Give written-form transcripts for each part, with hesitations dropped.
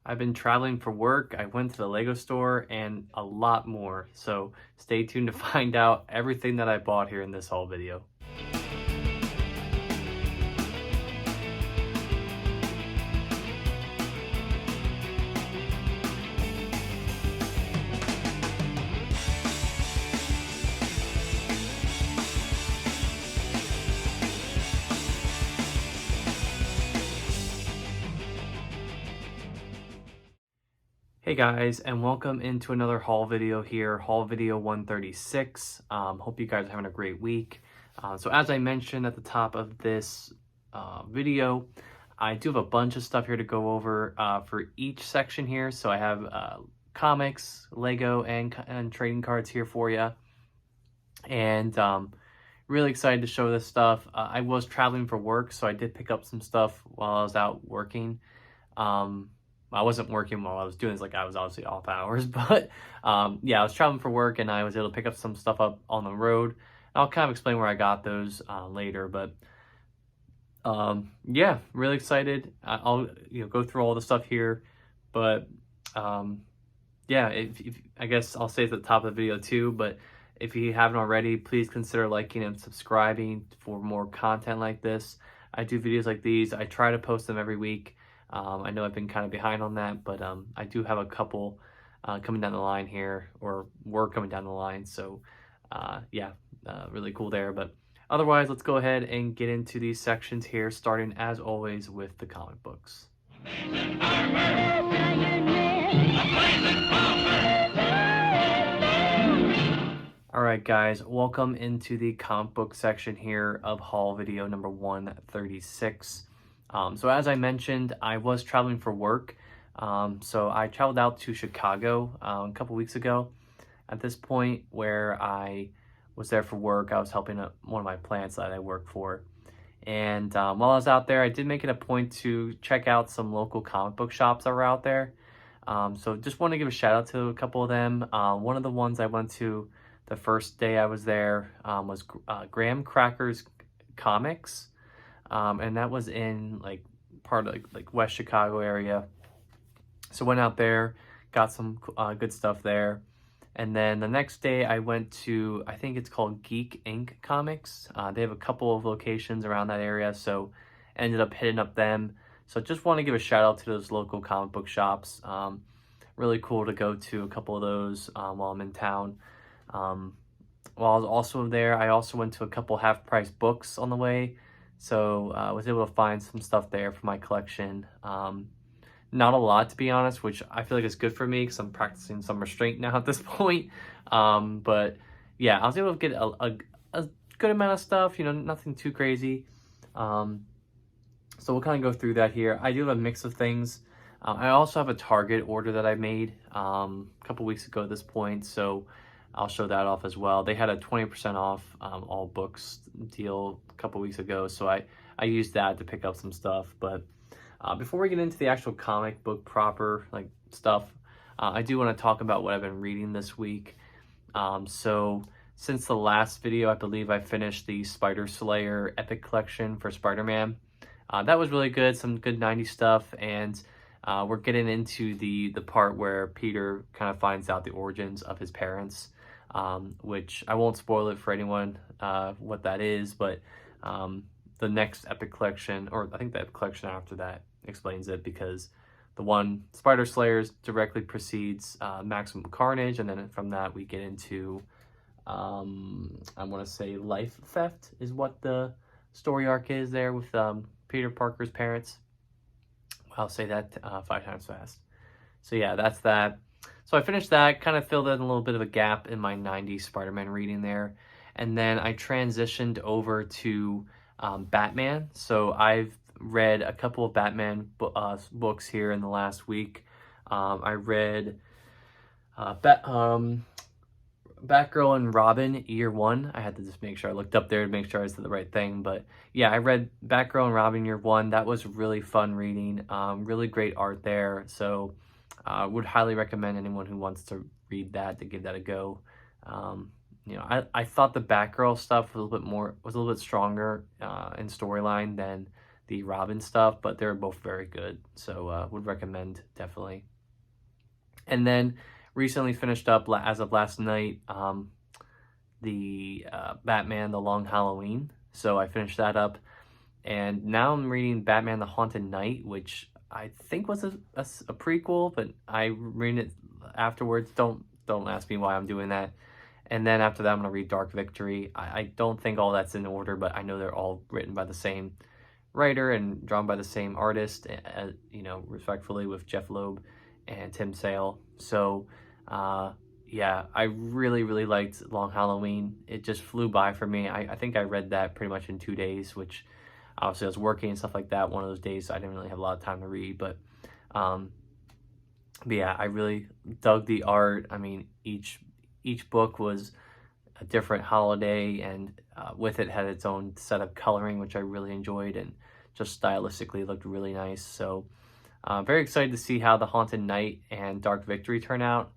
I've been traveling for work, I went to the Lego store, and a lot more. So stay tuned to find out everything that I bought here in this haul video. Hey guys, and welcome into another haul video here, haul video 136. Hope you guys are having a great week. So as I mentioned at the top of this video, I do have a bunch of stuff here to go over for each section here. So I have comics, Lego, and trading cards here for you. And really excited to show this stuff. I was traveling for work, so I did pick up some stuff while I was out working. I wasn't working while I was doing this, like I was obviously off hours, but yeah, I was traveling for work and I was able to pick up some stuff up on the road. I'll kind of explain where I got those later, but yeah, really excited. I'll go through all the stuff here, but yeah, if I guess I'll say at the top of the video too, but if you haven't already, please consider liking and subscribing for more content like this. I do videos like these. I try to post them every week. I know I've been kind of behind on that, but I do have a couple coming down the line here, or were coming down the line. So yeah, really cool there. But otherwise, let's go ahead and get into these sections here, starting as always with the comic books. Alright guys, welcome into the comic book section here of haul video number 136. So as I mentioned, I was traveling for work. So I traveled out to Chicago a couple weeks ago. At this point where I was there for work, I was helping one of my plants that I work for. And while I was out there, I did make it a point to check out some local comic book shops that were out there. So just want to give a shout out to a couple of them. One of the ones I went to the first day I was there was Graham Cracker's Comics. And that was in like part of like West Chicago area. So went out there, got some good stuff there. And then the next day I went to, I think it's called Geek Inc. Comics. They have a couple of locations around that area, so ended up hitting up them. So just want to give a shout out to those local comic book shops. Really cool to go to a couple of those while I'm in town. While I was also there, I also went to a couple half-price books on the way. So I was able to find some stuff there for my collection. Not a lot, to be honest, which I feel like is good for me because I'm practicing some restraint now at this point. But yeah, I was able to get a good amount of stuff, nothing too crazy. So we'll kind of go through that here. I do have a mix of things. I also have a Target order that I made a couple weeks ago at this point, so I'll show that off as well. They had a 20% off all books deal a couple weeks ago, so I used that to pick up some stuff. But before we get into the actual comic book proper stuff, I do want to talk about what I've been reading this week. So since the last video, I believe I finished the Spider Slayer Epic Collection for Spider-Man. That was really good, some good 90s stuff, and we're getting into the part where Peter kind of finds out the origins of his parents. Which I won't spoil it for anyone what that is, but the next Epic Collection, or I think the Epic Collection after that, explains it, because the one Spider Slayers directly precedes Maximum Carnage, and then from that we get into I want to say Life Theft is what the story arc is there with Peter Parker's parents. I'll say that 5 times fast. So yeah, that's that. So I finished that, kind of filled in a little bit of a gap in my 90s Spider-Man reading there. And then I transitioned over to Batman. So I've read a couple of Batman books here in the last week. I read Batgirl and Robin Year 1. I had to just make sure I looked up there to make sure I said the right thing. But yeah, I read Batgirl and Robin Year 1. That was really fun reading. Really great art there. So would highly recommend anyone who wants to read that to give that a go. I thought the Batgirl stuff was a little bit stronger in storyline than the Robin stuff, but they're both very good. So would recommend definitely. And then recently finished up as of last night the Batman The Long Halloween. So I finished that up, and now I'm reading Batman The Haunted Knight, which I think was a prequel, but I read it afterwards. Don't ask me why I'm doing that. And then after that, I'm gonna read Dark Victory. I don't think all that's in order, but I know they're all written by the same writer and drawn by the same artist, you know, respectfully, with Jeff Loeb and Tim Sale. So yeah, I really liked Long Halloween. It just flew by for me. I think I read that pretty much in 2 days, which obviously I was working and stuff like that. One of those days I didn't really have a lot of time to read, but yeah, I really dug the art. I mean, each book was a different holiday, and with it had its own set of coloring, which I really enjoyed, and just stylistically looked really nice. So very excited to see how The Haunted Knight and Dark Victory turn out.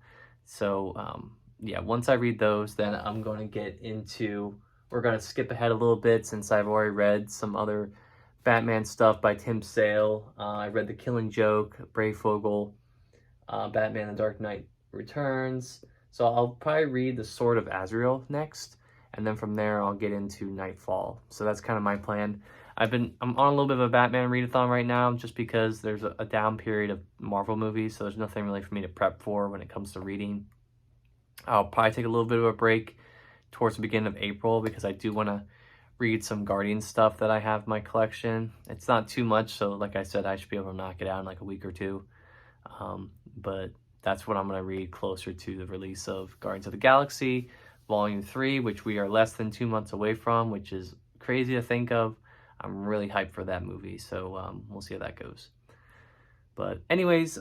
So yeah, once I read those, then I'm going to get into, we're going to skip ahead a little bit since I've already read some other Batman stuff by Tim Sale. I read The Killing Joke, Brayfogle, Batman The Dark Knight Returns. So I'll probably read The Sword of Azrael next, and then from there I'll get into Nightfall. So that's kind of my plan. I'm on a little bit of a Batman readathon right now, just because there's a down period of Marvel movies, so there's nothing really for me to prep for when it comes to reading. I'll probably take a little bit of a break towards the beginning of April, because I do want to read some Guardian stuff that I have in my collection. It's not too much, so like I said, I should be able to knock it out in like a week or two. But that's what I'm going to read closer to the release of Guardians of the Galaxy Volume 3, which we are less than 2 months away from, which is crazy to think of. I'm really hyped for that movie, so we'll see how that goes. But anyways,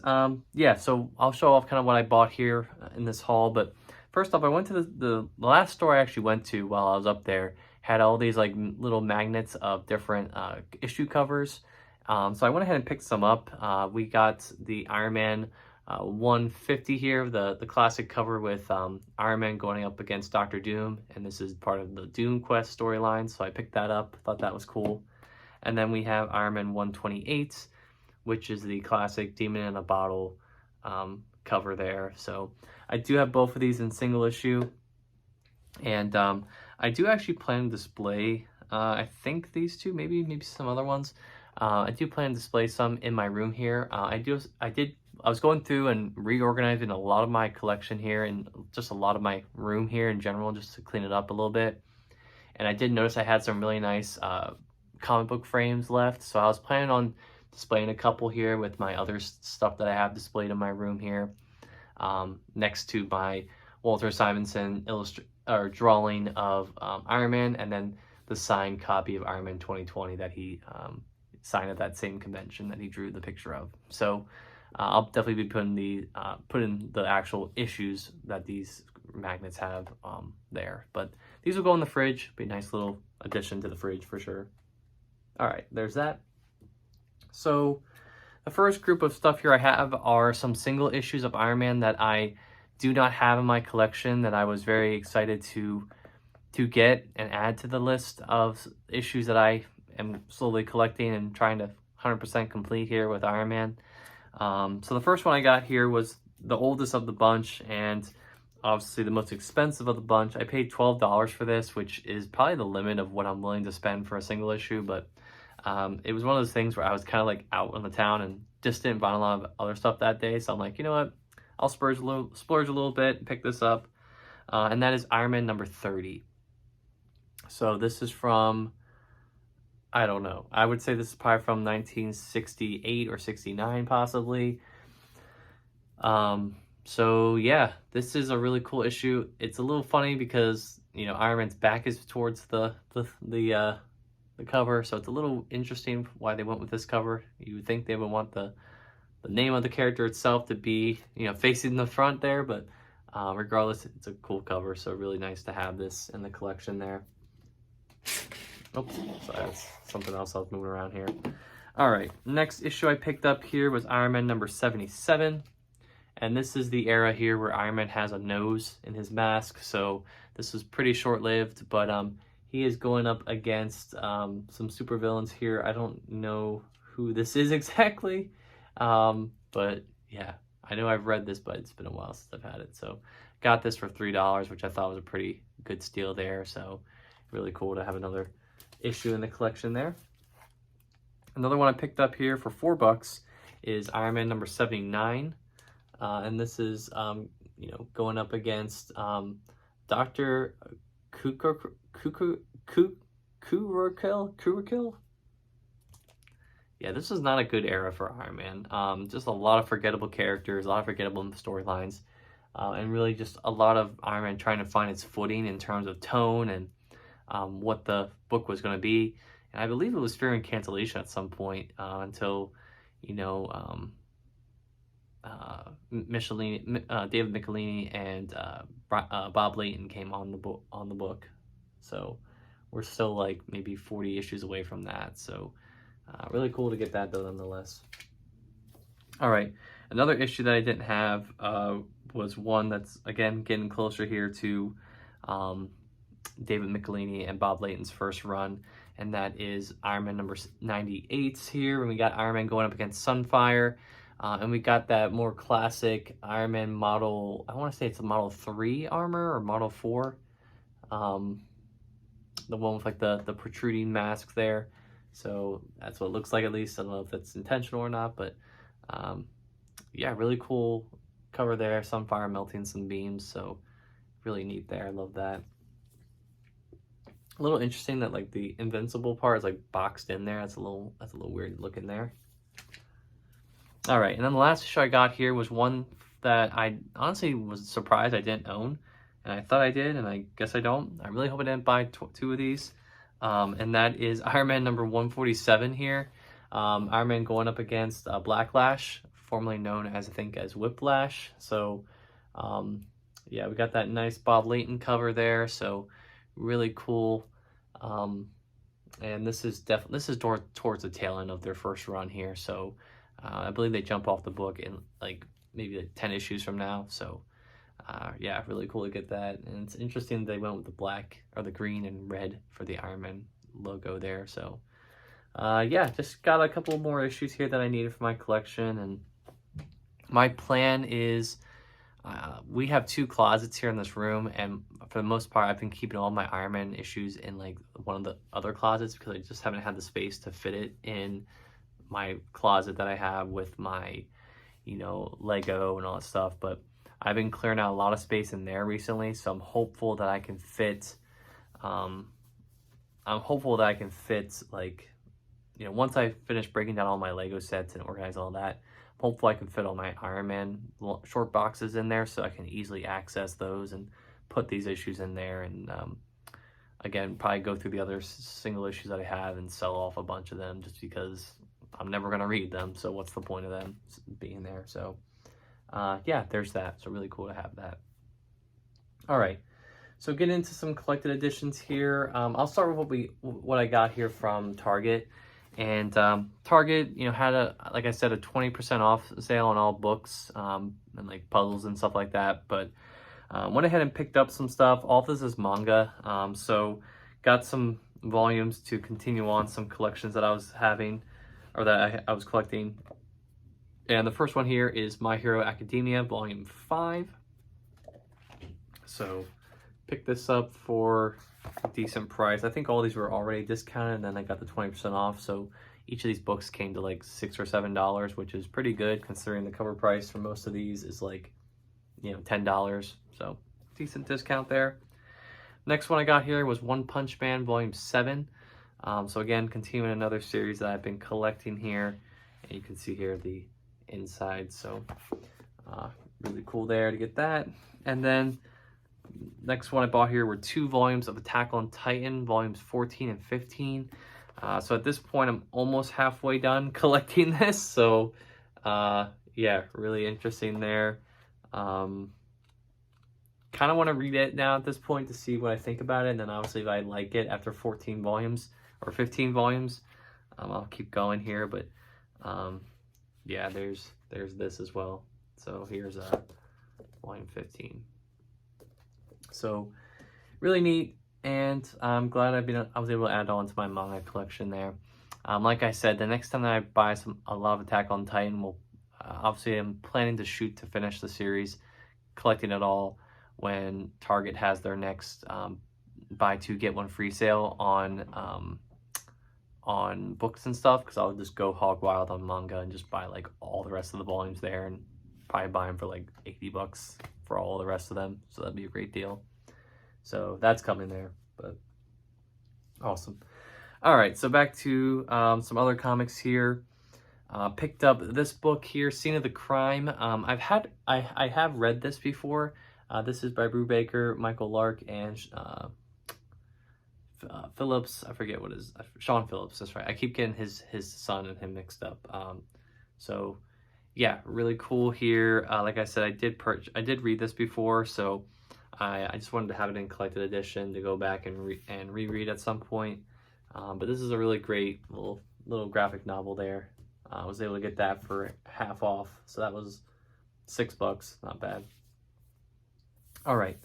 yeah, so I'll show off kind of what I bought here in this haul. But first off, I went to the last store I actually went to while I was up there, had all these like little magnets of different issue covers. So I went ahead and picked some up. We got the Iron Man 150 here, the classic cover with Iron Man going up against Doctor Doom, and this is part of the Doom Quest storyline, so I picked that up, thought that was cool. And then we have Iron Man 128, which is the classic Demon in a Bottle cover there. So I do have both of these in single issue, and I do actually plan to display, I think these two, maybe some other ones. I do plan to display some in my room here. I was going through and reorganizing a lot of my collection here, and just a lot of my room here in general, just to clean it up a little bit. And I did notice I had some really nice comic book frames left, so I was planning on displaying a couple here with my other stuff that I have displayed in my room here, next to my Walter Simonson drawing of Iron Man, and then the signed copy of Iron Man 2020 that he signed at that same convention that he drew the picture of. So I'll definitely be putting the actual issues that these magnets have there. But these will go in the fridge. Be a nice little addition to the fridge for sure. All right, there's that. So the first group of stuff here I have are some single issues of Iron Man that I do not have in my collection, that I was very excited to get and add to the list of issues that I am slowly collecting and trying to 100% complete here with Iron Man. So the first one I got here was the oldest of the bunch, and obviously the most expensive of the bunch. I paid $12 for this, which is probably the limit of what I'm willing to spend for a single issue, but it was one of those things where I was kind of like out in the town and just didn't find a lot of other stuff that day, so I'm like, you know what, I'll splurge a little bit and pick this up, and that is Iron Man number 30. So this is from, I don't know, I would say this is probably from 1968 or 69 possibly. So yeah, this is a really cool issue. It's a little funny because, you know, Iron Man's back is towards the cover, so it's a little interesting why they went with this cover. You would think they would want the name of the character itself to be, you know, facing the front there, but regardless, it's a cool cover, so really nice to have this in the collection there. Oops, sorry, that's something else I was moving around here. All right, next issue I picked up here was Iron Man number 77. And this is the era here where Iron Man has a nose in his mask. So this was pretty short-lived, but he is going up against some supervillains here. I don't know who this is exactly, but yeah, I know I've read this, but it's been a while since I've had it. So got this for $3, which I thought was a pretty good steal there. So really cool to have another issue in the collection there. Another one I picked up here for $4 is Iron Man number 79. And this is, you know, going up against Dr. Kurakil. Yeah, this is not a good era for Iron Man. Just a lot of forgettable characters, a lot of forgettable storylines, and really just a lot of Iron Man trying to find its footing in terms of tone and what the book was going to be. And I believe it was fearing cancellation at some point until, you know, David Michelini and Bob Layton came on the book. So we're still like maybe 40 issues away from that. So really cool to get that though, nonetheless. All right, another issue that I didn't have was one that's again getting closer here to David Michelini and Bob Layton's first run, and that is Iron Man number 98 here. And we got Iron Man going up against Sunfire. And we got that more classic Iron Man model, I want to say it's a Model 3 armor or Model 4. The one with like the protruding mask there. So that's what it looks like, at least. I don't know if it's intentional or not, but yeah, really cool cover there. Sunfire melting some beams, so really neat there. I love that. A little interesting that like the invincible part is like boxed in there. That's a little weird looking there. All right, and then the last issue I got here was one that I honestly was surprised I didn't own, and I thought I did, and I guess I don't. I really hope I didn't buy two of these, and that is Iron Man number 147 here. Iron Man going up against Blacklash, formerly known as, I think, as Whiplash. So, yeah, we got that nice Bob Layton cover there, so really cool. And this is towards the tail end of their first run here, so I believe they jump off the book in like maybe like 10 issues from now. So yeah, really cool to get that. And it's interesting they went with the black or the green and red for the Iron Man logo there. So yeah, just got a couple more issues here that I needed for my collection. And my plan is we have 2 closets here in this room, and for the most part I've been keeping all my Iron Man issues in like one of the other closets because I just haven't had the space to fit it in my closet that I have with my, you know, Lego and all that stuff. But I've been clearing out a lot of space in there recently, so I'm hopeful that I can fit like, you know, once I finish breaking down all my Lego sets and organize all that, hopefully I can fit all my Iron Man short boxes in there so I can easily access those and put these issues in there. And again, probably go through the other single issues that I have and sell off a bunch of them just because I'm never going to read them, so what's the point of them being there? So yeah, there's that. So really cool to have that. All right, so get into some collected editions here. I'll start with what I got here from Target. And Target, you know, had like I said, a 20% off sale on all books and like puzzles and stuff like that. But went ahead and picked up some stuff. All this is manga, so got some volumes to continue on some collections that I was having, or that I was collecting. And the first one here is My Hero Academia Volume 5. So picked this up for a decent price. I think all these were already discounted, and then I got the 20% off. So each of these books came to like $6 or $7, which is pretty good considering the cover price for most of these is like, you know, $10. So decent discount there. Next one I got here was One Punch Man Volume 7. So again, continuing another series that I've been collecting here, and you can see here the inside. So really cool there to get that. And then next one I bought here were 2 volumes of Attack on Titan, volumes 14 and 15. So at this point, I'm almost halfway done collecting this. So yeah, really interesting there. Kind of want to read it now at this point to see what I think about it. And then obviously if I like it after 14 volumes or 15 volumes, I'll keep going here. But yeah, there's this as well. So here's volume 15. So really neat. and I'm glad I was able to add on to my manga collection there. Like I said, the next time that I buy a lot of Attack on Titan, obviously I'm planning to shoot to finish the series, collecting it all when Target has their next buy two get one free sale on books and stuff, because I'll just go hog wild on manga and just buy like all the rest of the volumes there, and probably buy them for like $80 for all the rest of them. So that'd be a great deal. So that's coming there, but awesome. All right, so back to some other comics here. Picked up this book here, Scene of the Crime. I have read this before. This is by Brubaker, Michael Lark, and Phillips. I forget what his Sean Phillips. That's right. I keep getting his son and him mixed up. So yeah, really cool here. Like I said, I did read this before, so I just wanted to have it in collected edition to go back and reread at some point. But this is a really great little graphic novel there. I was able to get that for half off, so that was $6, not bad. All right,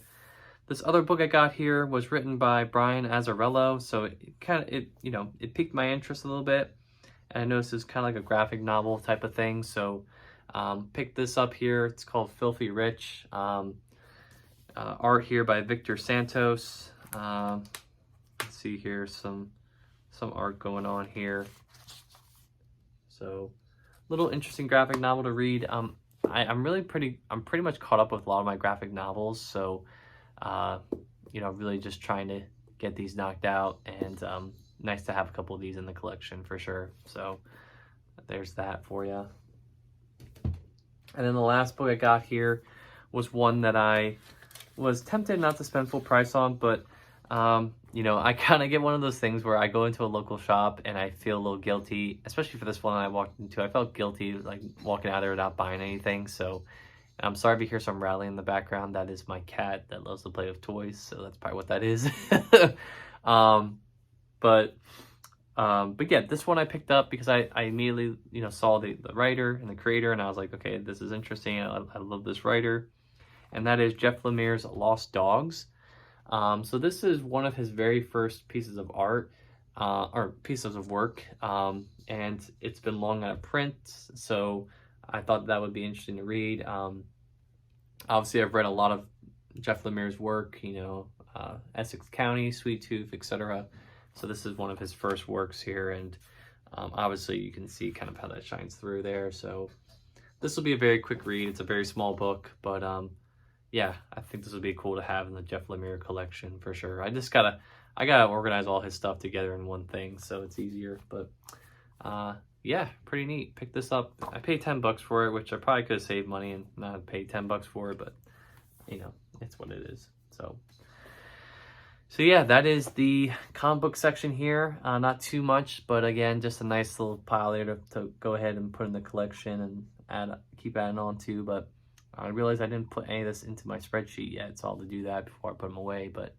this other book I got here was written by Brian Azzarello, so it piqued my interest a little bit. And I noticed it's kind of like a graphic novel type of thing, so picked this up here. It's called Filthy Rich. Art here by Victor Santos. Let's see here, some art going on here. So, little interesting graphic novel to read. I'm pretty much caught up with a lot of my graphic novels. So, really just trying to get these knocked out, and nice to have a couple of these in the collection for sure. So, there's that for you. And then the last book I got here was one that I was tempted not to spend full price on, but I kind of get one of those things where I go into a local shop and I feel a little guilty, especially for this one I walked into. I felt guilty like walking out there without buying anything. So I'm sorry if you hear some rattling in the background. That is my cat that loves to play with toys, so that's probably what that is. But yeah, this one I picked up because I immediately saw the writer and the creator, and I was like, okay, this is interesting. I love this writer, and that is Jeff Lemire's Lost Dogs. So this is one of his very first pieces of art, or pieces of work, and it's been long out of print, so I thought that would be interesting to read. Obviously, I've read a lot of Jeff Lemire's work, Essex County, Sweet Tooth, etc. So this is one of his first works here, and obviously you can see kind of how that shines through there. So this will be a very quick read. It's a very small book, but yeah, I think this would be cool to have in the Jeff Lemire collection for sure. I gotta organize all his stuff together in one thing, so it's easier. But yeah, pretty neat. Pick this up. I paid $10 for it, which I probably could have saved money and not paid $10 for it, but it's what it is. So yeah, that is the comic book section here. Not too much, but again, just a nice little pile there to go ahead and put in the collection and keep adding on to. But I realized I didn't put any of this into my spreadsheet yet, so I'll have to do that before I put them away. But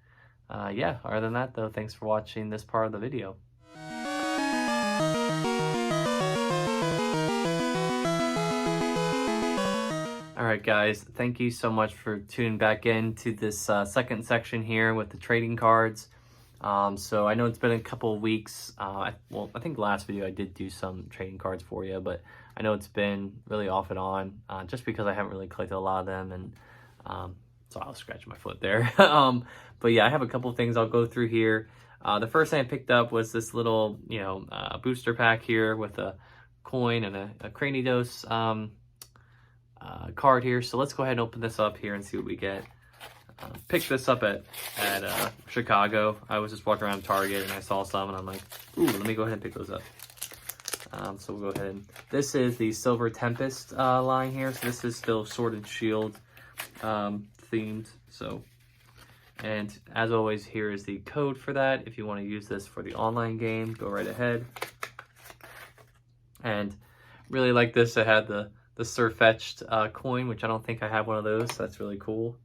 yeah, other than that though, thanks for watching this part of the video. Alright guys, thank you so much for tuning back in to this second section here with the trading cards. So I know it's been a couple of weeks. I think last video I did do some trading cards for you, but I know it's been really off and on just because I haven't really collected a lot of them, and so I'll scratch my foot there. But yeah, I have a couple of things I'll go through here. The first thing I picked up was this little booster pack here with a coin and a Cranidos card here. So let's go ahead and open this up here and see what we get. Picked this up at Chicago. I was just walking around Target and I saw some and I'm like, ooh, let me go ahead and pick those up. So we'll go ahead and this is the Silver Tempest line here. So this is still Sword and Shield themed. So, and as always, here is the code for that. If you want to use this for the online game, go right ahead. And really like this. I had the Surfetched coin, which I don't think I have one of those, so that's really cool.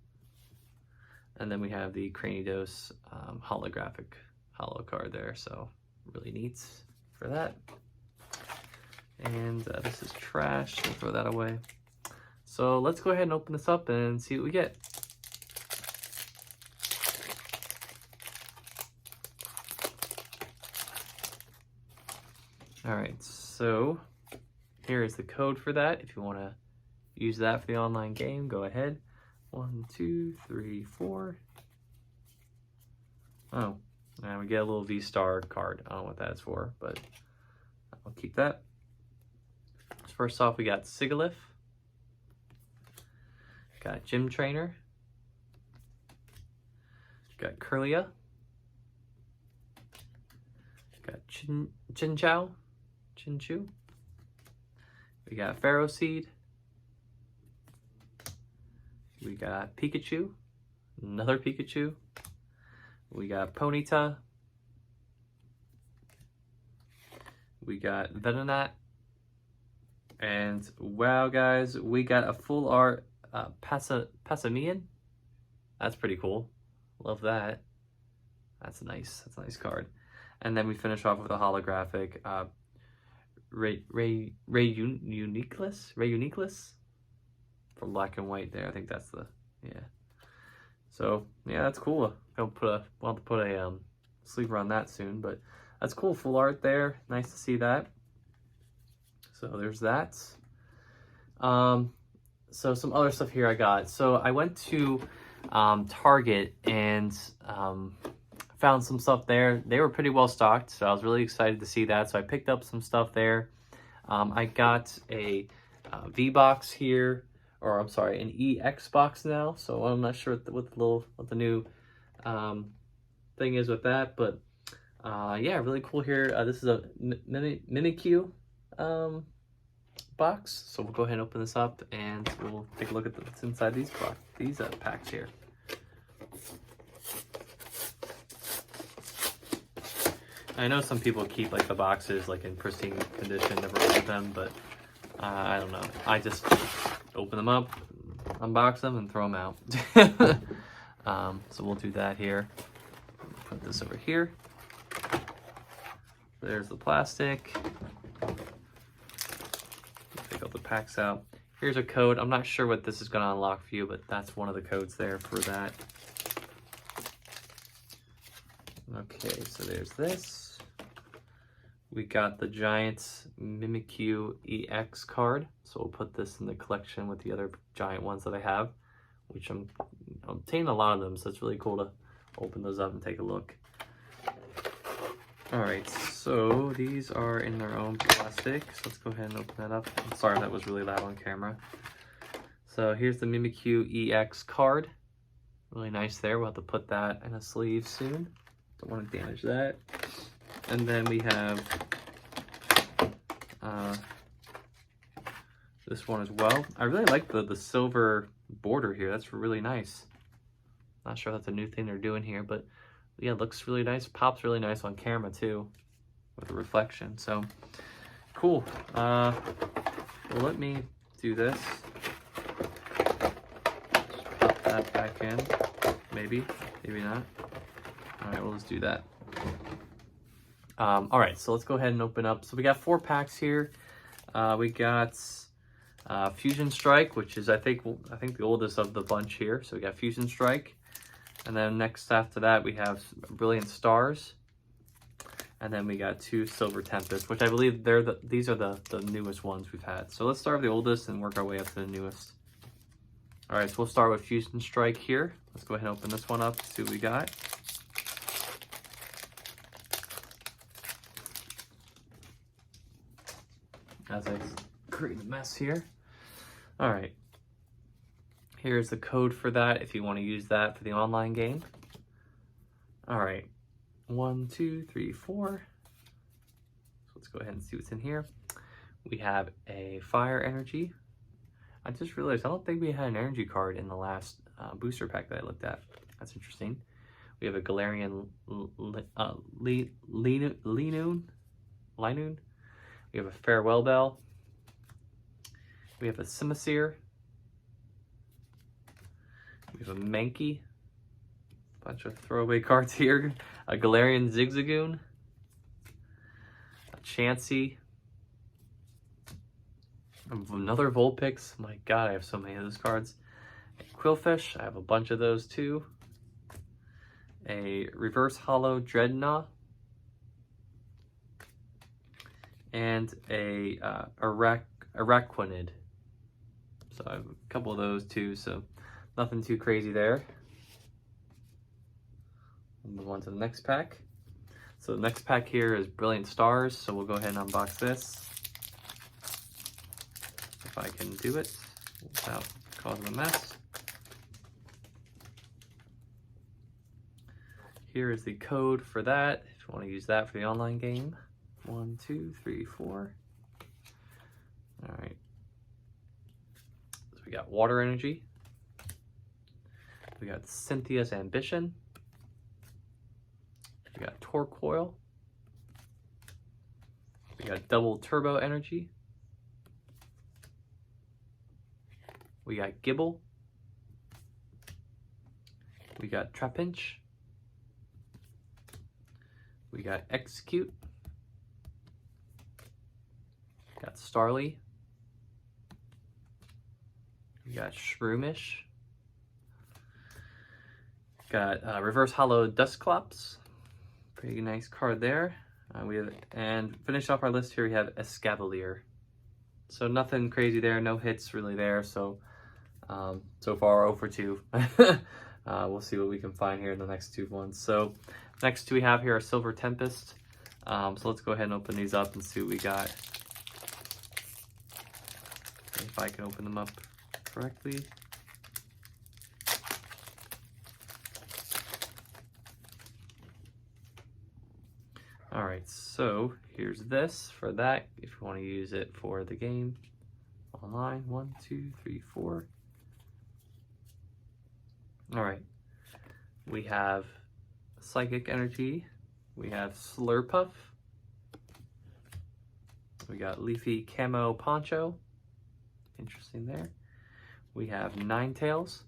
And then we have the Cranidos holographic holo card there, so really neat for that. And this is trash, so throw that away. So let's go ahead and open this up and see what we get. All right, so here is the code for that. If you want to use that for the online game, go ahead. 1, 2, 3, 4. Oh, and we get a little V-Star card. I don't know what that's for, but I'll keep that. So first off, we got Sigalith. Got Gym Trainer. Got Curlia. Got Chinchou. We got Pharaoh Seed. We got Pikachu. Another Pikachu. We got Ponyta. We got Venonat. And wow, guys, we got a full art Passimian. That's pretty cool. Love that. That's a nice card. And then we finish off with a holographic Ray Uniqueless for black and white there. I think that's the, yeah. So yeah, that's cool. We'll have to put a sleeve on that soon, but that's cool. Full art there. Nice to see that. So there's that. So some other stuff here I got. So I went to Target and found some stuff there. They were pretty well stocked, so I was really excited to see that. So I picked up some stuff there. I got a V-box here, or I'm sorry, an EX box now. So I'm not sure what the new thing is with that, but yeah, really cool here. This is a Mimikyu box. So we'll go ahead and open this up and we'll take a look at what's inside these packs here. I know some people keep like the boxes like in pristine condition, never open them, but I don't know. I just open them up, unbox them, and throw them out. So we'll do that here. Put this over here. There's the plastic. Take all the packs out. Here's a code. I'm not sure what this is going to unlock for you, but that's one of the codes there for that. Okay, so there's this. We got the giant Mimikyu EX card. So we'll put this in the collection with the other giant ones that I have, which I'm obtaining a lot of them, so it's really cool to open those up and take a look. All right, so these are in their own plastic. So let's go ahead and open that up. I'm sorry, that was really loud on camera. So here's the Mimikyu EX card. Really nice there. We'll have to put that in a sleeve soon. Don't want to damage that. And then we have this one as well. I really like the silver border here. That's really nice. Not sure if that's a new thing they're doing here, but yeah, it looks really nice. Pops really nice on camera too, with the reflection. So cool. Well, let me do this. Just pop that back in. Maybe not. All right, we'll just do that. All right, so let's go ahead and open up. So we got 4 packs here. We got Fusion Strike, which is I think the oldest of the bunch here. So we got Fusion Strike, and then next after that we have Brilliant Stars, and then we got 2 Silver Tempest, which I believe these are the newest ones we've had. So let's start with the oldest and work our way up to the newest. All right, so we'll start with Fusion Strike here. Let's go ahead and open this one up, see what we got. As I create a mess here. All right. Here's the code for that if you want to use that for the online game. All right. 1, 2, 3, 4. So let's go ahead and see what's in here. We have a Fire Energy. I just realized I don't think we had an energy card in the last booster pack that I looked at. That's interesting. We have a Galarian Linoon. We have a Farewell Bell. We have a Simisear. We have a Mankey. Bunch of throwaway cards here. A Galarian Zigzagoon. A Chansey. Another Vulpix. My god, I have so many of those cards. A Quillfish. I have a bunch of those too. A Reverse Hollow Dreadnought. and a Araquanid. So I have a couple of those too, so nothing too crazy there. We'll move on to the next pack. So the next pack here is Brilliant Stars, so we'll go ahead and unbox this. If I can do it without causing a mess. Here is the code for that, if you want to use that for the online game. 1, 2, 3, 4. All right. So we got Water Energy. We got Cynthia's Ambition. We got Torkoil. We got Double Turbo Energy. We got Gibble. We got Trapinch. We got Execute. Got Starly. We got Shroomish. Got Reverse Hollow Dusclops. Pretty nice card there. And finish off our list here, we have Escavalier. So nothing crazy there, no hits really there. So so far 0 for 2. We'll see what we can find here in the next 2 ones. So next 2 we have here are Silver Tempest. So let's go ahead and open these up and see what we got. If I can open them up correctly. All right, so here's this for that, if you want to use it for the game online. 1, 2, 3, 4. All right, we have Psychic Energy, we have Slurpuff, we got Leafy Camo Poncho, interesting there. We have Ninetales,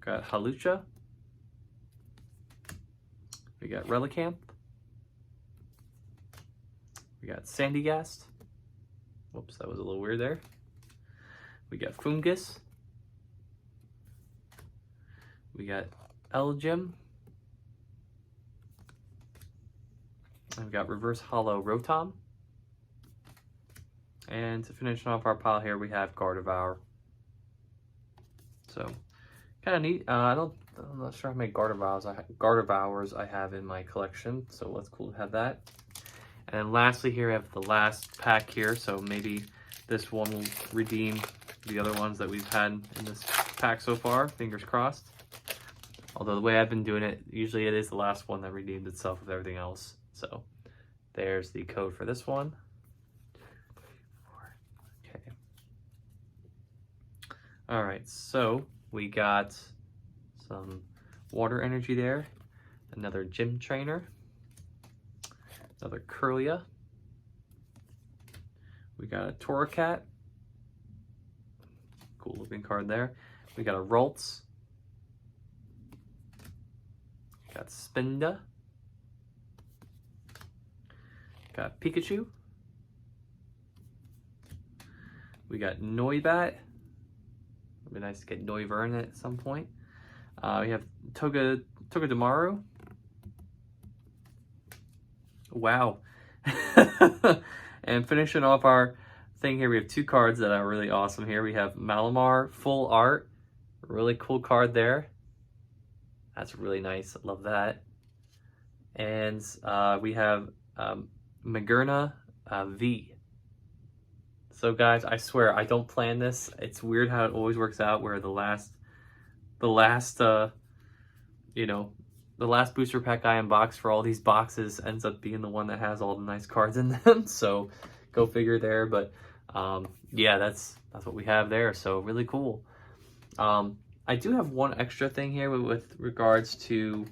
got Halucha, we got Relicanth, we got Sandygast, whoops, that was a little weird there. We got Fungus, we got Elgem, and we got Reverse Hollow Rotom. And to finish off our pile here, we have Gardevoir. So, kind of neat. I'm not sure how many Gardevours I have in my collection, so that's cool to have that. And then lastly here, we have the last pack here, so maybe this one will redeem the other ones that we've had in this pack so far, fingers crossed. Although the way I've been doing it, usually it is the last one that redeems itself with everything else. So there's the code for this one. Okay. All right, so we got some Water Energy there, another Gym Trainer, another Curlia. We got a Torracat, cool looking card there. We got a Ralts, got Spinda, got Pikachu, we got Noibat. It'd be nice to get Noivern at some point. We have Togedemaru. Wow. And finishing off our thing here, we have 2 cards that are really awesome here. We have Malamar Full Art. Really cool card there. That's really nice. Love that. And we have Magerna V. So guys, I swear I don't plan this. It's weird how it always works out where the last booster pack I unboxed for all these boxes ends up being the one that has all the nice cards in them. So go figure there. But yeah, that's what we have there. So really cool. I do have one extra thing here with regards to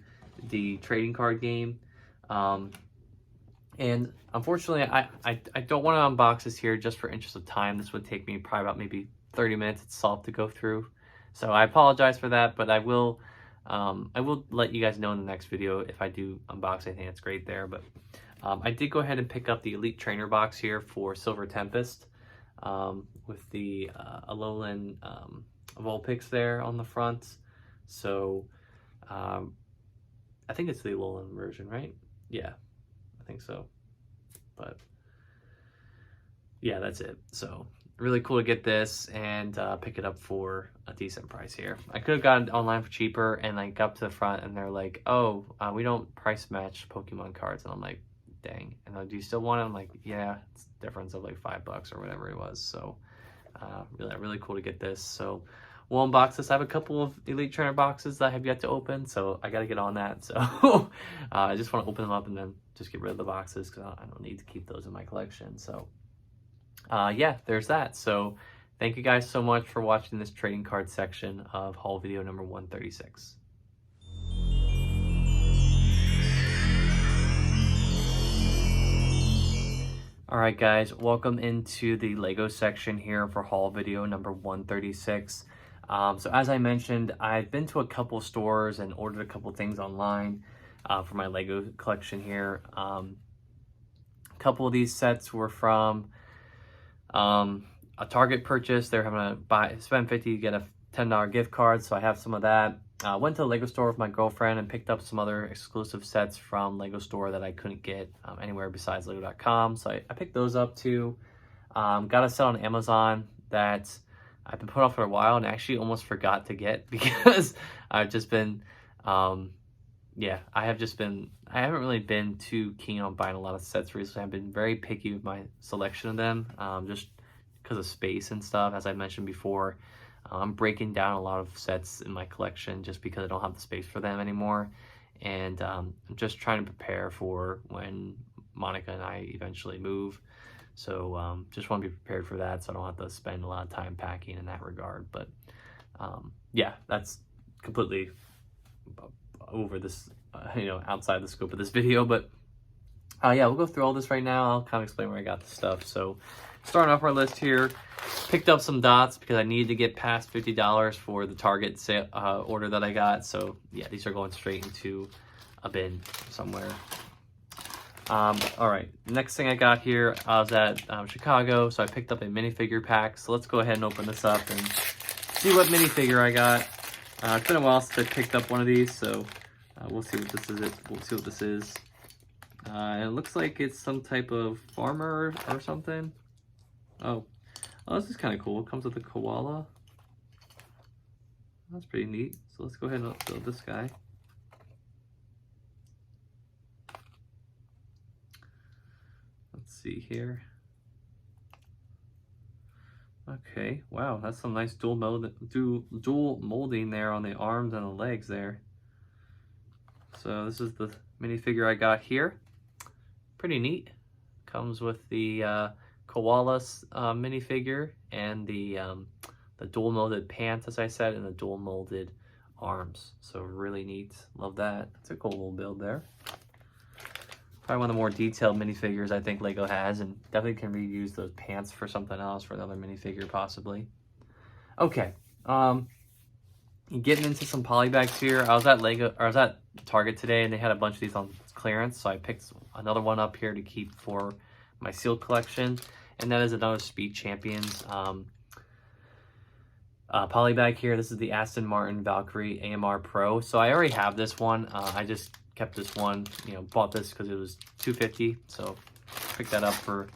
the trading card game. And unfortunately, I don't want to unbox this here just for interest of time. This would take me probably about maybe 30 minutes itself to go through. So I apologize for that, but I will let you guys know in the next video if I do unbox anything that's great there. But I did go ahead and pick up the Elite Trainer box here for Silver Tempest with the Alolan Vulpix there on the front. So I think it's the Alolan version, right? Yeah, I think so. but yeah, that's it. So really cool to get this and pick it up for a decent price here. I could have gotten it online for cheaper, and I got up to the front and they're like, oh, we don't price match Pokemon cards. And I'm like, dang. And do you still want it? I'm like, yeah, it's a difference of like $5 or whatever it was. So really cool to get this. So we'll unbox this. I have a couple of Elite Trainer boxes that I have yet to open, so I got to get on that. So I just want to open them up and then just get rid of the boxes because I don't need to keep those in my collection. So yeah, there's that. So thank you guys so much for watching this trading card section of haul video number 136. All right, guys, welcome into the Lego section here for haul video number 136. So as I mentioned, I've been to a couple stores and ordered a couple things online for my Lego collection here. A couple of these sets were from a Target purchase. They're having a spend $50, get a $10 gift card, so I have some of that. Went to the Lego store with my girlfriend and picked up some other exclusive sets from Lego store that I couldn't get anywhere besides Lego.com. So I picked those up too. Got a set on Amazon that I've been putting off for a while and actually almost forgot to get because I've just been, yeah, I haven't really been too keen on buying a lot of sets recently. I've been very picky with my selection of them, just because of space and stuff, as I mentioned before. I'm breaking down a lot of sets in my collection just because I don't have the space for them anymore. And I'm just trying to prepare for when Monica and I eventually move. So just want to be prepared for that so I don't have to spend a lot of time packing in that regard. But yeah, that's completely over this, outside the scope of this video. But yeah, we'll go through all this right now. I'll kind of explain where I got the stuff. So starting off our list here, picked up some dots because I needed to get past $50 for the Target order that I got. So yeah, these are going straight into a bin somewhere. All right, next thing I got here, I was at Chicago, so I picked up a minifigure pack. So let's go ahead and open this up and see what minifigure I got. It's been a while since I picked up one of these, so we'll see what this is. We'll see what this is. It looks like it's some type of farmer or something. Oh, this is kind of cool. It comes with a koala. That's pretty neat. So let's go ahead and build this guy. Let's see here. Okay, wow, that's some nice dual molding there on the arms and the legs there. So this is the minifigure I got here. Pretty neat. Comes with the koala minifigure and the dual molded pants, as I said, and the dual molded arms. So really neat. Love that. It's a cool little build there. Probably one of the more detailed minifigures I think Lego has, and definitely can reuse those pants for something else, for another minifigure possibly. Okay, getting into some poly bags here. I was at Target today, and they had a bunch of these on clearance, so I picked another one up here to keep for my sealed collection, and that is another Speed Champions poly bag here. This is the Aston Martin Valkyrie AMR Pro. So I already have this one. I just kept this one, bought this because it was $250, so picked that up for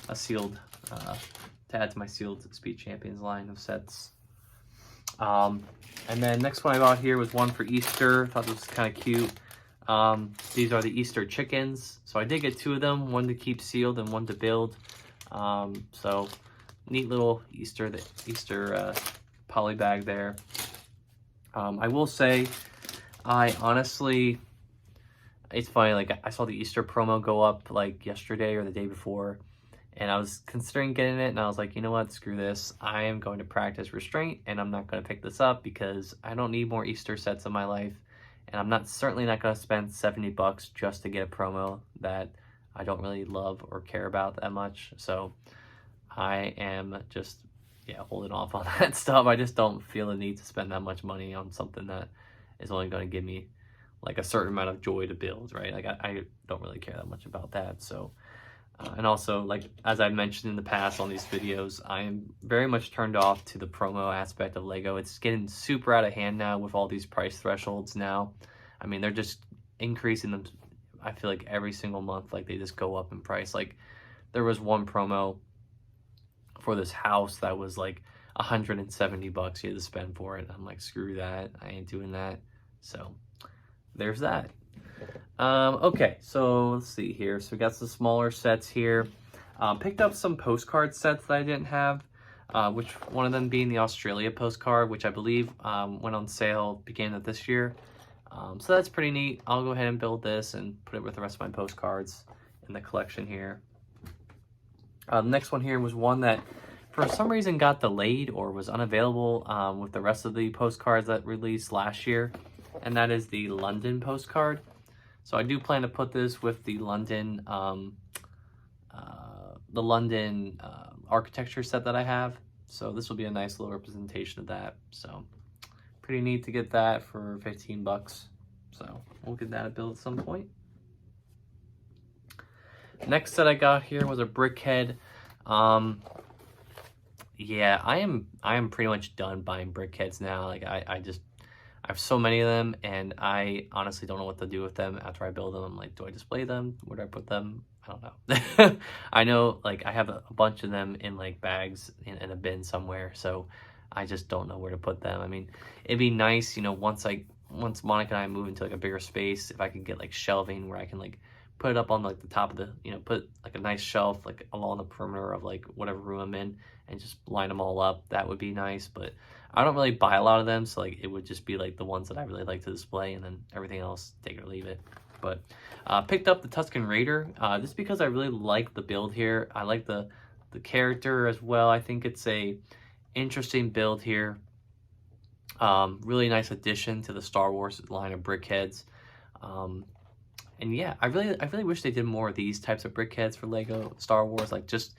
a sealed, to add to my sealed Speed Champions line of sets. And then next one I bought here was one for Easter. Thought this was kind of cute. These are the Easter chickens. So I did get two of them, one to keep sealed and one to build. So neat little Easter poly bag there. I will say, I honestly, it's funny, like I saw the Easter promo go up like yesterday or the day before, and I was considering getting it, and I was like, you know what, screw this. I am going to practice restraint, and I'm not going to pick this up because I don't need more Easter sets in my life, and I'm certainly not going to spend $70 just to get a promo that I don't really love or care about that much. So I am just, holding off on that stuff. I just don't feel the need to spend that much money on something that is only going to give me like a certain amount of joy to build, right? Like I don't really care that much about that. So, and also, like, as I mentioned in the past on these videos, I am very much turned off to the promo aspect of Lego. It's getting super out of hand now with all these price thresholds now. I mean, they're just increasing them. I feel like every single month, like they just go up in price. Like there was one promo for this house that was like 170 bucks you had to spend for it. I'm like, screw that, I ain't doing that. So there's that. Okay, so let's see here. So we got some smaller sets here. Picked up some postcard sets that I didn't have, which one of them being the Australia postcard, which I believe went on sale beginning of this year. So that's pretty neat. I'll go ahead and build this and put it with the rest of my postcards in the collection here. The next one here was one that for some reason got delayed or was unavailable with the rest of the postcards that released last year, and that is the London postcard. So I do plan to put this with the London architecture set that I have. So this will be a nice little representation of that. So pretty neat to get that for 15 bucks. So we'll get that built at some point. Next set I got here was a brickhead. Yeah, I am pretty much done buying brickheads now. Like I have so many of them, and I honestly don't know what to do with them after I build them. I'm like, do I display them? Where do I put them? I don't know. I know, like, I have a bunch of them in like bags in a bin somewhere, so I just don't know where to put them. I mean, it'd be nice, you know, once Monica and I move into like a bigger space, if I could get like shelving where I can like put it up on like the top of the, you know, put like a nice shelf like along the perimeter of like whatever room I'm in and just line them all up. That would be nice, but I don't really buy a lot of them, so like it would just be like the ones that I really like to display, and then everything else, take it or leave it. But picked up the Tusken Raider just because I really like the build here. I like the character as well. I think it's a interesting build here. Really nice addition to the Star Wars line of brickheads. And yeah, I really wish they did more of these types of brickheads for Lego Star Wars, like just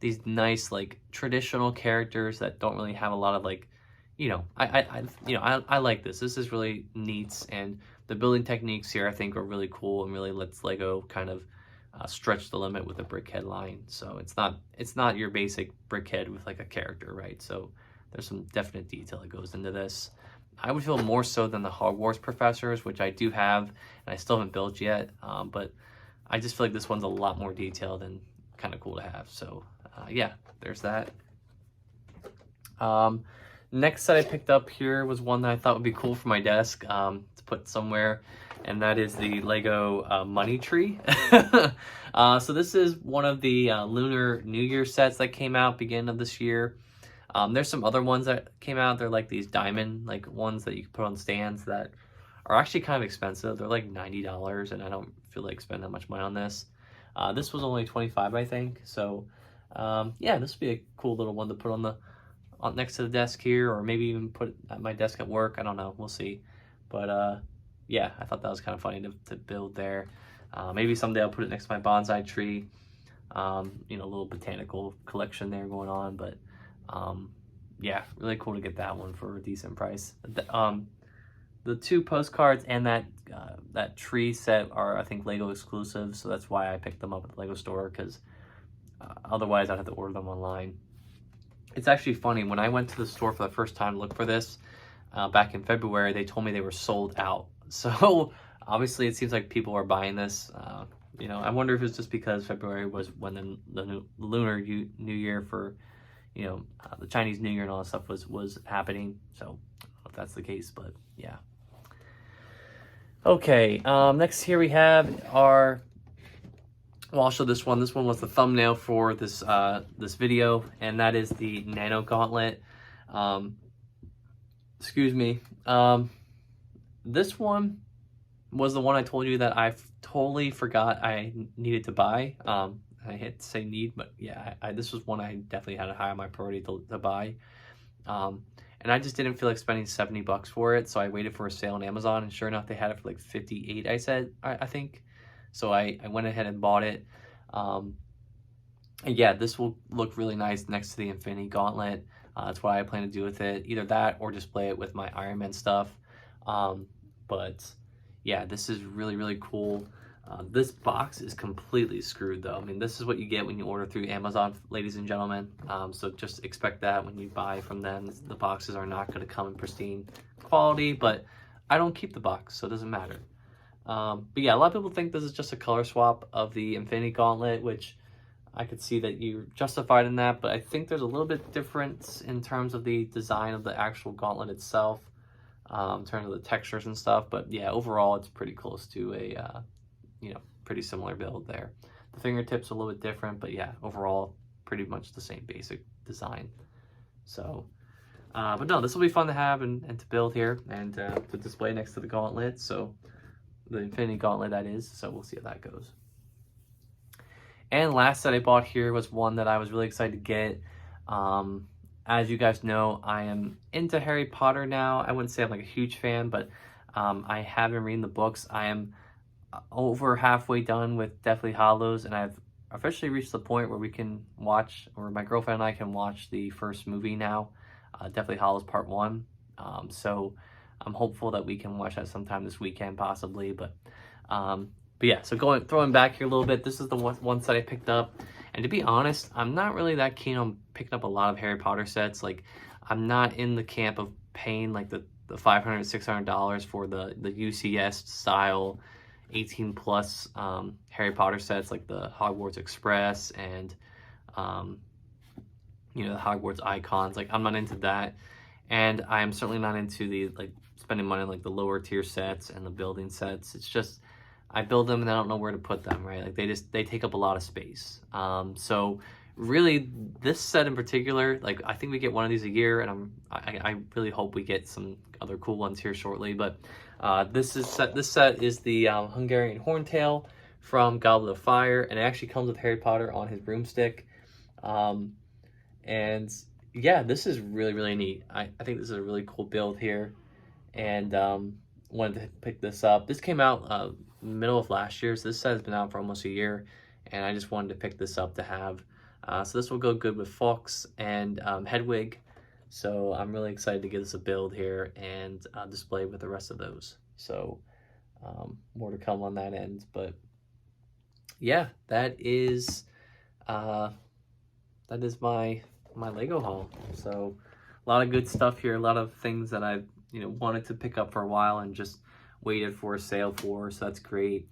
these nice like traditional characters that don't really have a lot of like, you know, I like this. This is really neat, and the building techniques here I think are really cool and really lets Lego kind of stretch the limit with the brickhead line. So it's not your basic brickhead with like a character, right? So there's some definite detail that goes into this. I would feel more so than the Hogwarts professors, which I do have and I still haven't built yet, but I just feel like this one's a lot more detailed and kind of cool to have. So yeah, there's that. Next set I picked up here was one that I thought would be cool for my desk to put somewhere, and that is the Lego money tree. So this is one of the Lunar New Year sets that came out beginning of this year. There's some other ones that came out. They're like these diamond like ones that you can put on stands that are actually kind of expensive. They're like $90, and I don't feel like spending that much money on this. This was only $25, I think. So yeah, this would be a cool little one to put on next to the desk here, or maybe even put at my desk at work. I don't know, we'll see. But yeah, I thought that was kind of funny to build there. Maybe someday I'll put it next to my bonsai tree. You know, a little botanical collection there going on, but yeah, really cool to get that one for a decent price. The two postcards and that tree set are, I think, Lego exclusives, so that's why I picked them up at the Lego store, because otherwise I'd have to order them online. It's actually funny, when I went to the store for the first time to look for this back in February, they told me they were sold out. So obviously it seems like people are buying this. You know, I wonder if it's just because February was when the Lunar New Year for, you know, the Chinese New Year and all that stuff was happening. So I don't know if that's the case, but yeah. Okay, next here we have our, well, I'll show this one. This one was the thumbnail for this this video, and that is the Nano Gauntlet. Excuse me. This one was the one I told you that I totally forgot I needed to buy. I hate to say need, but yeah, this was one I definitely had high on my priority to buy. And I just didn't feel like spending 70 bucks for it, so I waited for a sale on Amazon, and sure enough, they had it for like 58, I think. So I went ahead and bought it. And yeah, this will look really nice next to the Infinity Gauntlet. That's what I plan to do with it. Either that or display it with my Iron Man stuff. But yeah, this is really, really cool. This box is completely screwed though. I mean, this is what you get when you order through Amazon, ladies and gentlemen. So just expect that when you buy from them. The boxes are not going to come in pristine quality, but I don't keep the box, so it doesn't matter. But yeah, a lot of people think this is just a color swap of the Infinity Gauntlet, which I could see that you're justified in that, but I think there's a little bit difference in terms of the design of the actual gauntlet itself, in terms of the textures and stuff. But yeah, overall, it's pretty close to a, pretty similar build there. The fingertips are a little bit different, but yeah, overall, pretty much the same basic design. So, but no, this will be fun to have and to build here and to display next to the gauntlet. So, the Infinity Gauntlet, that is. So, we'll see how that goes. And last set I bought here was one that I was really excited to get. As you guys know, I am into Harry Potter now. I wouldn't say I'm like a huge fan, but I have been reading the books. I am over halfway done with Deathly Hallows, and I've officially reached the point where we can watch, or my girlfriend and I can watch the first movie now, Deathly Hallows Part 1. So I'm hopeful that we can watch that sometime this weekend, possibly, but yeah, so throwing back here a little bit, this is the one set I picked up. And to be honest, I'm not really that keen on picking up a lot of Harry Potter sets. Like, I'm not in the camp of paying like the $500, $600 for the UCS style 18 plus Harry Potter sets, like the Hogwarts Express and the Hogwarts Icons. Like, I'm not into that. And I'm certainly not into the like spending money on like the lower tier sets and the building sets. It's just, I build them and I don't know where to put them, right? Like, they take up a lot of space. So really, this set in particular, like, I think we get one of these a year, and I really hope we get some other cool ones here shortly. But this set is the Hungarian Horntail from Goblet of Fire, and it actually comes with Harry Potter on his broomstick. And yeah, this is really, really neat. I think this is a really cool build here, and wanted to pick this up. This came out middle of last year, so this set has been out for almost a year, and I just wanted to pick this up to have. So this will go good with Fawkes and Hedwig, so I'm really excited to give this a build here and display with the rest of those. So more to come on that end, but yeah, that is my Lego haul. So a lot of good stuff here, a lot of things that I've wanted to pick up for a while and just waited for a sale for, so that's great.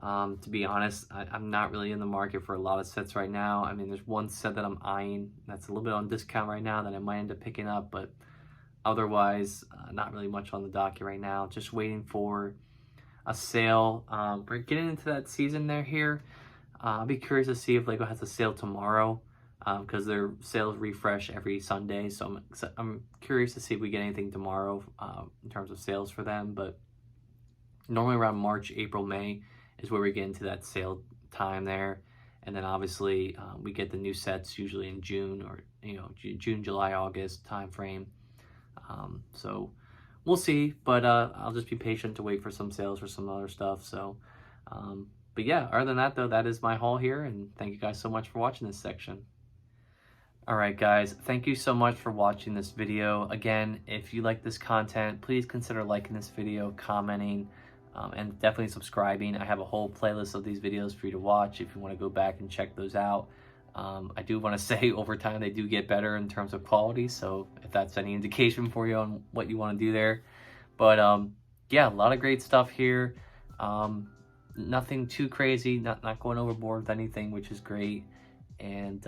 To be honest, I'm not really in the market for a lot of sets right now. I mean, there's one set that I'm eyeing that's a little bit on discount right now that I might end up picking up, but otherwise, not really much on the docket right now. Just waiting for a sale. We're getting into that season there here. I'll be curious to see if Lego has a sale tomorrow, because their sales refresh every Sunday. So I'm curious to see if we get anything tomorrow in terms of sales for them. But normally around March, April, May is where we get into that sale time there. And then obviously we get the new sets usually in June, or June, July, August time frame. So we'll see, but I'll just be patient to wait for some sales for some other stuff. So but yeah, other than that though, that is my haul here, and thank you guys so much for watching this section. Alright guys, thank you so much for watching this video. Again, if you like this content, please consider liking this video, commenting, and definitely subscribing. I have a whole playlist of these videos for you to watch if you want to go back and check those out. I do want to say over time they do get better in terms of quality, so if that's any indication for you on what you want to do there. But yeah, a lot of great stuff here. Nothing too crazy, not going overboard with anything, which is great. And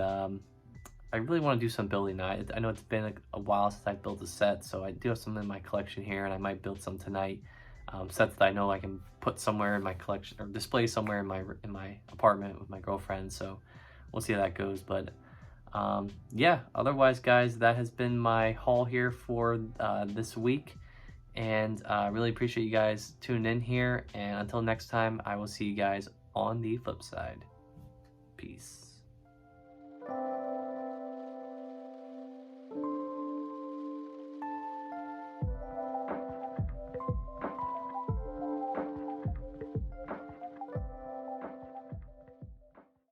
I really want to do some building now. I know it's been a while since I built a set, so I do have some in my collection here, and I might build some tonight. Sets that I know I can put somewhere in my collection or display somewhere in my apartment with my girlfriend. So we'll see how that goes. But yeah, otherwise, guys, that has been my haul here for this week, and I really appreciate you guys tuning in here. And until next time, I will see you guys on the flip side. Peace.